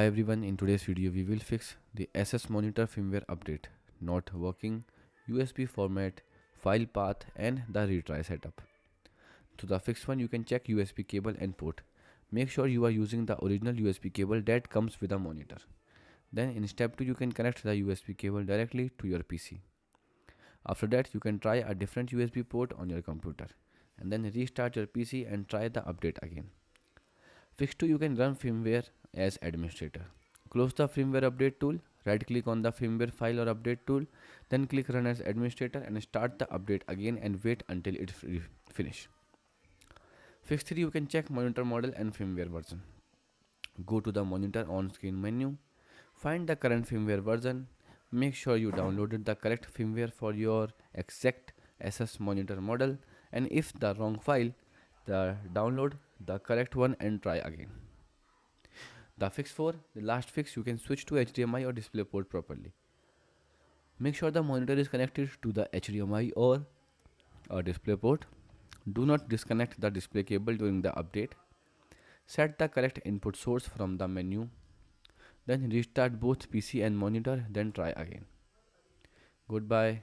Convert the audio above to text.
Hi everyone, in today's video we will fix the ASUS monitor firmware update, not working, USB format, file path and the retry setup. To the fixed one you can check USB cable and port. Make sure you are using the original USB cable that comes with the monitor. Then in step 2 you can connect the USB cable directly to your PC. After that you can try a different USB port on your computer and then restart your PC and try the update again. Fix 2 you can run firmware as administrator. Close the firmware update tool, right click on the firmware file or update tool, then click run as administrator and start the update again and wait until it finish. Fix 3 you can check monitor model and firmware version. Go to the monitor on screen menu, find the current firmware version, make sure you downloaded the correct firmware for your exact ASUS monitor model, and if the wrong file, download the correct one and try again. The fix 4, the last fix, you can switch to HDMI or DisplayPort properly. Make sure the monitor is connected to the HDMI or a DisplayPort. Do not disconnect the display cable during the update. Set the correct input source from the menu. Then restart both PC and monitor, then try again. Goodbye.